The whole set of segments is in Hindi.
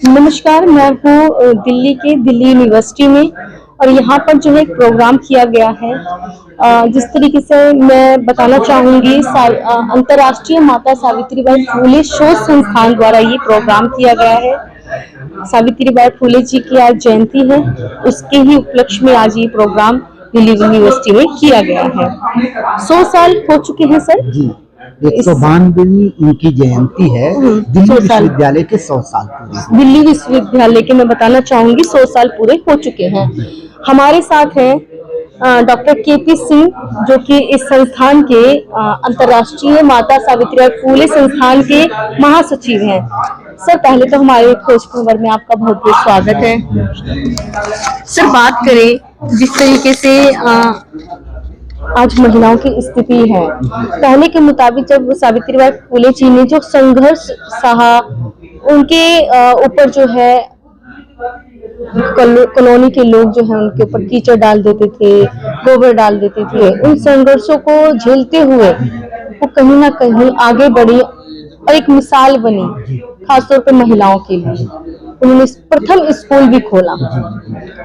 नमस्कार, मैं हूँ दिल्ली के दिल्ली यूनिवर्सिटी में और यहाँ पर जो है एक प्रोग्राम किया गया है। जिस तरीके से मैं बताना चाहूँगी, अंतर्राष्ट्रीय माता सावित्रीबाई फुले शोध संस्थान द्वारा ये प्रोग्राम किया गया है। सावित्रीबाई फुले जी की आज जयंती है, उसके ही उपलक्ष्य में आज ये प्रोग्राम दिल्ली यूनिवर्सिटी में किया गया है। 100 साल हो चुके हैं सर जी। 192वीं उनकी जयंती है। दिल्ली विश्वविद्यालय के 100 साल पूरे। दिल्ली विश्वविद्यालय के मैं बताना चाहूंगी 100 साल पूरे हो चुके हैं। हमारे साथ हैं डॉक्टर केपी सिंह, जो कि इस संस्थान के अंतर्राष्ट्रीय माता सावित्रीबाई फुले संस्थान के महासचिव हैं। सर, पहले तो हमारे खोज खबर में आपका बहुत बहुत स्वागत है। सर, बात करें जिस तरीके से आज महिलाओं की स्थिति है, पहले के मुताबिक जब सावित्रीबाई फुले जी ने जो संघर्ष सहा, उनके ऊपर जो है कॉलोनी के लोग जो है उनके ऊपर कीचड़ डाल देते थे, गोबर डाल देते थे। उन संघर्षों को झेलते हुए वो कहीं ना कहीं आगे बढ़ी और एक मिसाल बनी, खासतौर पर महिलाओं के लिए। उन्होंने प्रथम स्कूल भी खोला।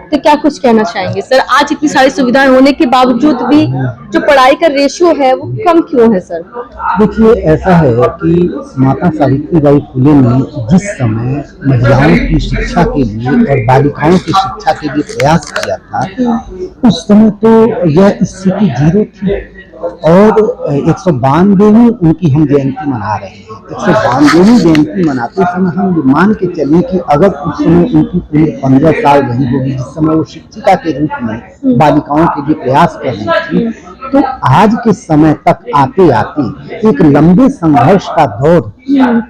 तो क्या कुछ कहना चाहेंगे सर? आज इतनी सारी सुविधाएं होने के बावजूद भी जो पढ़ाई का रेशियो है वो कम क्यों है सर? देखिए, ऐसा है कि माता सावित्रीबाई फुले ने जिस समय महिलाओं की शिक्षा के लिए और बालिकाओं की शिक्षा के लिए प्रयास किया था, उस समय तो यह स्थिति जीरो थी। और 192वीं उनकी हम जयंती मना रहे हैं। 192वीं जयंती मनाते समय हम ये मान के चलें कि अगर उस समय उनकी उम्र 15 साल रही होगी, जिस समय वो शिक्षिका के रूप में बालिकाओं के लिए प्रयास कर रही थी, तो आज के समय तक आते आते एक लंबे संघर्ष का दौर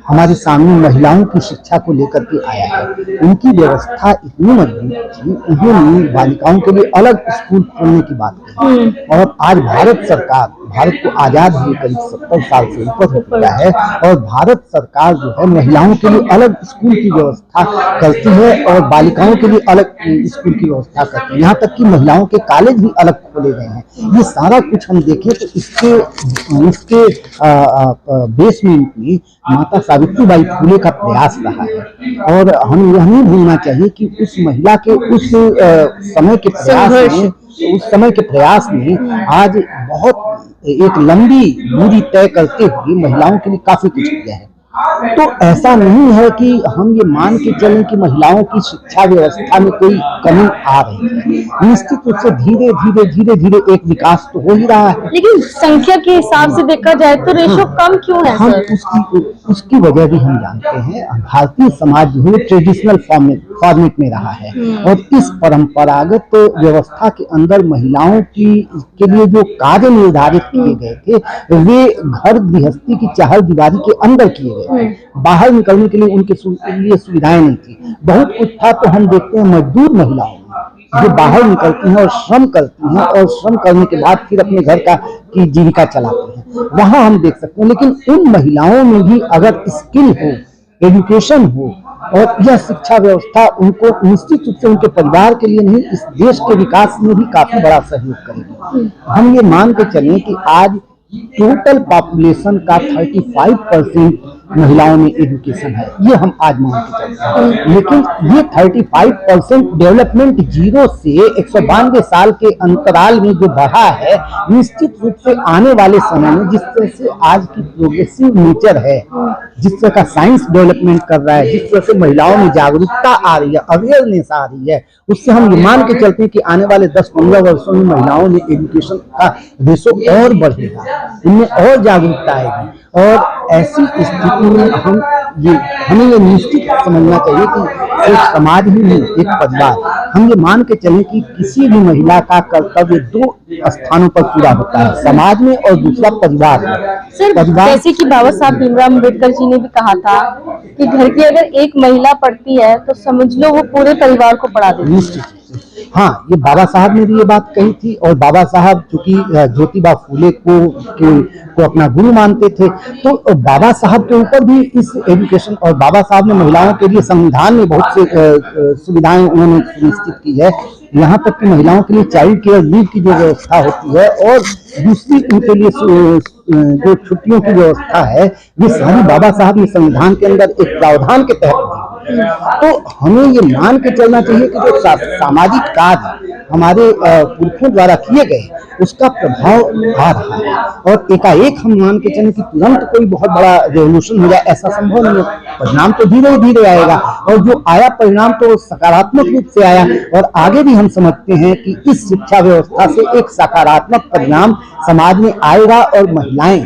हमारे सामने महिलाओं की शिक्षा को लेकर के आया है। उनकी व्यवस्था इतनी मजबूत थी, उन्होंने बालिकाओं के लिए अलग स्कूल खोलने की बात कही। और आज भारत को आजाद हुए करीब 70 साल से ऊपर हो चुका है, और भारत सरकार जो है महिलाओं के लिए अलग स्कूल की व्यवस्था करती है और बालिकाओं के लिए अलग स्कूल की व्यवस्था करती है। यहाँ तक कि महिलाओं के कॉलेज भी अलग खोले गए हैं। ये सारा कुछ हम देखें तो इसके बेसमेंट में माता सावित्रीबाई फुले का प्रयास रहा है। और हम यह नहीं भूलना चाहिए कि उस महिला के उस समय के प्रयास में आज बहुत एक लंबी दूरी तय करते हुए महिलाओं के लिए काफी कुछ किया है। तो ऐसा नहीं है कि हम ये मान के चलें कि महिलाओं की शिक्षा व्यवस्था में कोई कमी आ रही है। निश्चित रूप से धीरे धीरे एक विकास तो हो ही रहा है, लेकिन संख्या के हिसाब से देखा जाए तो रेशो कम क्यों है? हम उसकी वजह भी हम जानते हैं। भारतीय समाज जो है ट्रेडिशनल फॉर्मेट में रहा है, और इस परंपरागत व्यवस्था के अंदर महिलाओं के लिए जो कार्य निर्धारित किए गए थे, वे घर गृहस्थी की चहल दीवारी के अंदर किए गए। बाहर निकलने के लिए उनके लिए सुविधाएं नहीं थी। बहुत कुछ था। तो हम देखते हैं मजदूर महिलाओं जो बाहर निकलती हैं और श्रम करती हैं, और श्रम करने के बाद फिर अपने घर की जीविका चलाती हैं, वहां हम देख सकते हैं। लेकिन उन महिलाओं में भी अगर स्किल हो, एजुकेशन हो, और यह शिक्षा व्यवस्था उनको निश्चित रूप से उनके परिवार के लिए नहीं, इस देश के विकास में भी काफी बड़ा सहयोग करेगी। हम ये मान के चलें कि आज टोटल पॉपुलेशन का 35% महिलाओं में एजुकेशन है, ये हम आज मान के चलते हैं। लेकिन ये 35% डेवलपमेंट जीरो से 192 साल के अंतराल में जो बढ़ा है, निश्चित रूप से आने वाले समय में जिस तरह से आज की प्रोग्रेसिव नेचर है, जिस तरह का साइंस डेवलपमेंट कर रहा है, जिस तरह से महिलाओं में जागरूकता आ रही है, अवेयरनेस आ रही है, उससे हम ये मान के चलते हैं कि आने वाले 10-15 वर्षों में महिलाओं में एजुकेशन का रेशो और बढ़ेगा, इनमें और जागरूकता आएगी। और ऐसी स्थिति में हमें ये निश्चित समझना चाहिए कि एक समाज ही नहीं, एक परिवार। हम ये मान के चलें कि किसी भी महिला का कर्तव्य 2 स्थानों पर पूरा होता है, समाज में और दूसरा परिवार में। सर, जैसे कि बाबा साहब भीमराव अम्बेडकर जी ने भी कहा था कि घर की अगर एक महिला पढ़ती है तो समझ लो वो पूरे परिवार को पढ़ा देती है। हाँ, ये बाबा साहब ने भी ये बात कही थी। और बाबा साहब चूंकि ज्योतिबा फुले को अपना गुरु मानते थे, तो बाबा साहब के ऊपर भी इस एजुकेशन, और बाबा साहब ने महिलाओं के लिए संविधान में बहुत से सुविधाएं उन्होंने सुनिश्चित की है। यहाँ तक कि महिलाओं के लिए चाइल्ड केयर लीव की जो व्यवस्था होती है, और दूसरी उनके लिए जो छुट्टियों की व्यवस्था है, ये सारी बाबा साहब ने संविधान के अंदर एक प्रावधान के तहत दी। तो हमें ये मान के चलना चाहिए कि जो सामाजिक कार्य हमारे पुरखों द्वारा किए गए उसका प्रभाव आ रहा है, और एकाएक हम मान के चलें कि तुरंत कोई बहुत बड़ा रेवोल्यूशन हो जाए ऐसा संभव नहीं है। परिणाम तो धीरे धीरे आएगा, और जो आया परिणाम तो सकारात्मक रूप से आया, और आगे भी हम समझते हैं कि इस शिक्षा व्यवस्था से एक सकारात्मक परिणाम समाज में आएगा और महिलाएं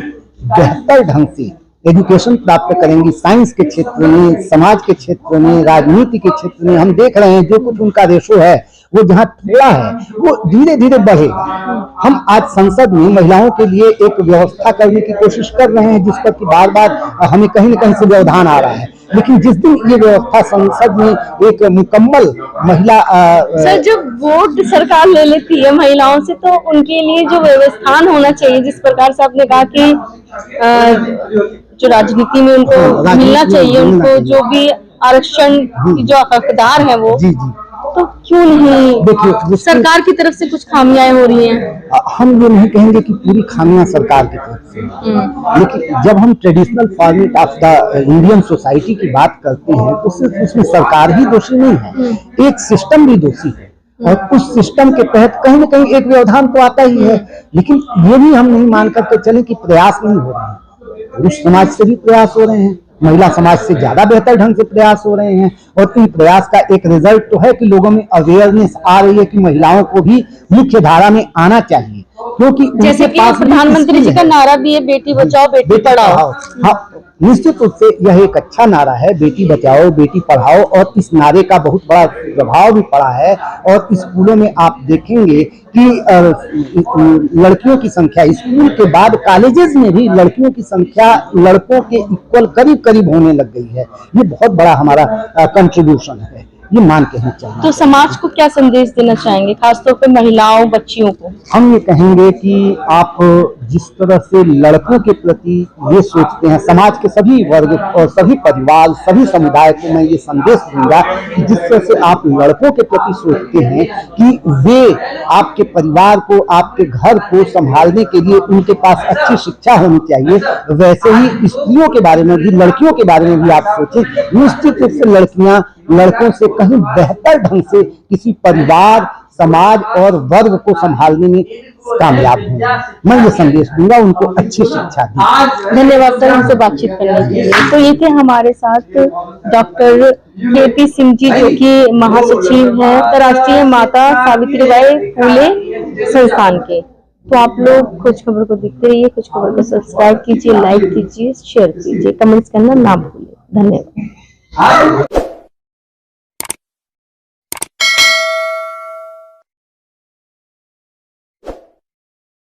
बेहतर ढंग से एजुकेशन प्राप्त करेंगी। साइंस के क्षेत्र में, समाज के क्षेत्र में, राजनीति के क्षेत्र में हम देख रहे हैं जो कुछ उनका रेशो है वो जहाँ थोड़ा है वो धीरे धीरे बढ़ेगा। हम आज संसद में महिलाओं के लिए एक व्यवस्था करने की कोशिश कर रहे हैं जिस पर कि बार बार हमें कहीं न कहीं से व्यवधान आ रहा है, लेकिन जिस दिन ये व्यवस्था संसद में एक मुकम्मल महिला सर, जब वोट सरकार ले लेती है महिलाओं से तो उनके लिए जो व्यवस्थान होना चाहिए, जिस प्रकार से आपने कहा कि जो राजनीति में उनको मिलना चाहिए, उनको जो भी आरक्षण की जो हकदार है वो, जी जी, तो क्यों नहीं देखिए सरकार की तरफ से कुछ खामियां हो रही हैं? हम ये नहीं कहेंगे कि पूरी खामियां सरकार की तरफ से, लेकिन जब हम traditional format of the Indian society की बात करते हैं तो सिर्फ उसमें सरकार ही दोषी नहीं है, एक सिस्टम भी दोषी है, और उस सिस्टम के तहत कहीं न कहीं एक व्यवधान तो आता ही है। लेकिन ये भी हम नहीं मान करके चलें कि प्रयास नहीं हो रहे हैं, पुरुष समाज से भी प्रयास हो रहे हैं, महिला समाज से ज्यादा बेहतर ढंग से प्रयास हो रहे हैं, और इन प्रयास का एक रिजल्ट तो है कि लोगों में अवेयरनेस आ रही है कि महिलाओं को भी मुख्य धारा में आना चाहिए, क्योंकि जैसे कि प्रधानमंत्री जी का नारा भी है, बेटी बचाओ बेटी पढ़ाओ। हाँ, निश्चित रूप से यह एक अच्छा नारा है, बेटी बचाओ बेटी पढ़ाओ, और इस नारे का बहुत बड़ा प्रभाव भी पड़ा है। और स्कूलों में आप देखेंगे कि लड़कियों की संख्या, स्कूल के बाद कॉलेजेस में भी लड़कियों की संख्या लड़कों के इक्वल करीब करीब होने लग गई है। ये बहुत बड़ा हमारा कंट्रीब्यूशन है, ये मान के ही चलना। तो समाज को क्या संदेश देना चाहेंगे, खासतौर पे महिलाओं बच्चियों को? हम ये कहेंगे कि आप जिस तरह से लड़कों के प्रति ये सोचते हैं, समाज के सभी वर्ग और सभी परिवार, सभी समुदाय को मैं ये संदेश दूंगा कि जिस तरह से आप लड़कों के प्रति सोचते हैं कि वे आपके परिवार को, आपके घर को संभालने के लिए उनके पास अच्छी शिक्षा होनी चाहिए, वैसे ही स्त्रियों के बारे में भी, लड़कियों के बारे में भी आप सोचें। निश्चित रूप से लड़कियां लड़कों से कहीं बेहतर ढंग से किसी परिवार, समाज और वर्ग को संभालने में कामयाब होंगे। मैं ये संदेश दूंगा उनको, अच्छी शिक्षा दी। धन्यवाद सर हमसे बातचीत करने के लिए। तो ये थे हमारे साथ डॉक्टर केपी सिंह जी, जो कि महासचिव हैं अंतर्राष्ट्रीय माता सावित्रीबाई फूले संस्थान के। तो आप लोग खोज खबर को देखते रहिए, खोज खबर को सब्सक्राइब कीजिए, लाइक कीजिए, शेयर कीजिए, कमेंट्स करना ना भूलिए। धन्यवाद।